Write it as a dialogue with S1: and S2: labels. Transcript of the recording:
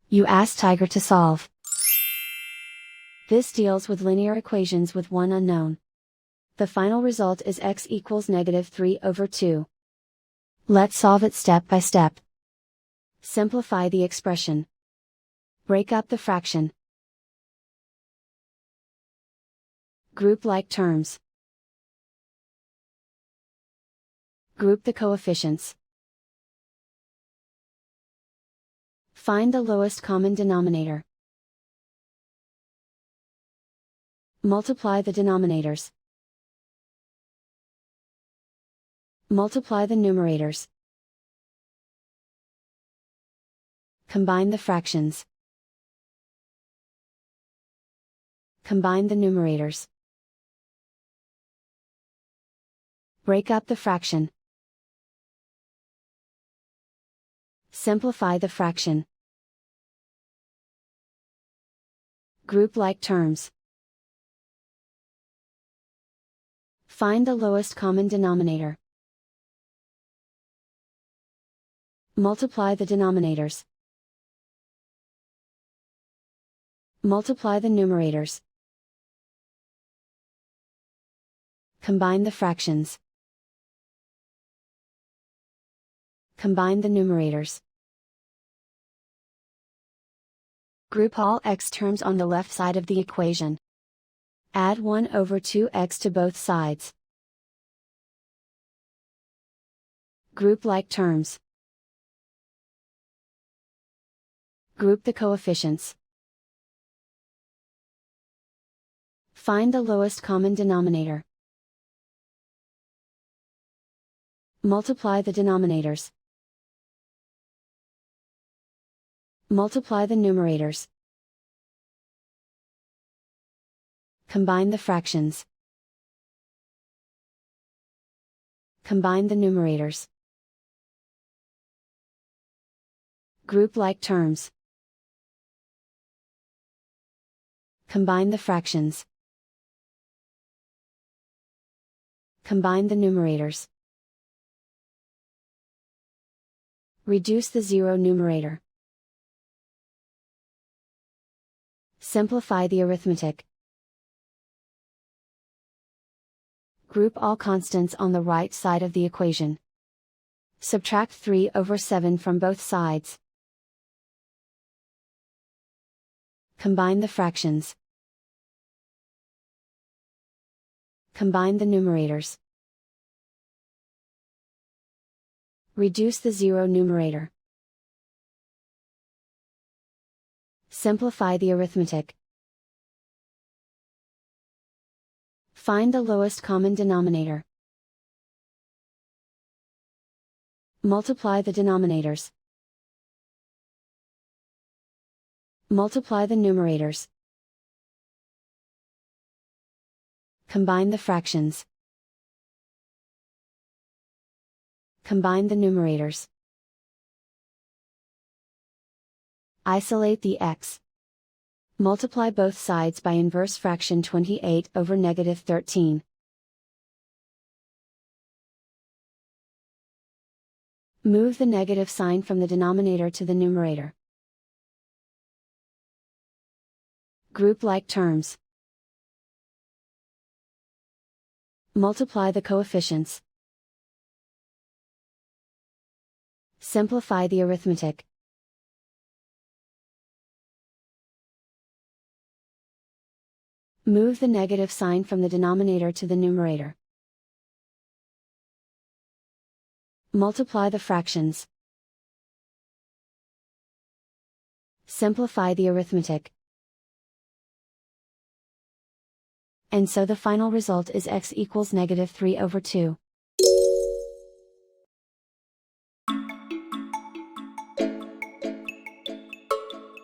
S1: You ask Tiger to solve. This deals with linear equations with one unknown. The final result is x equals -3/2. Let's solve it step by step. Simplify the expression. Break up the fraction. Group like terms. Group the coefficients. Find the lowest common denominator. Multiply the denominators. Multiply the numerators. Combine the fractions. Combine the numerators. Break up the fraction. Simplify the fraction. Group like terms. Find the lowest common denominator. Multiply the denominators. Multiply the numerators. Combine the fractions. Combine the numerators. Group all x terms on the left side of the equation. Add 1/2x to both sides. Group like terms. Group the coefficients. Find the lowest common denominator. Multiply the denominators. Multiply the numerators. Combine the fractions. Combine the numerators. Group like terms. Combine the fractions. Combine the numerators. Reduce the zero numerator. Simplify the arithmetic. Group all constants on the right side of the equation. Subtract 3/7 from both sides. Combine the fractions. Combine the numerators. Reduce the zero numerator. Simplify the arithmetic. Find the lowest common denominator. Multiply the denominators. Multiply the numerators. Combine the fractions. Combine the numerators. Isolate the x. Multiply both sides by inverse fraction 28/13. Move the negative sign from the denominator to the numerator. Group like terms. Multiply the coefficients. Simplify the arithmetic. Move the negative sign from the denominator to the numerator. Multiply the fractions. Simplify the arithmetic. And so the final result is x equals -3/2.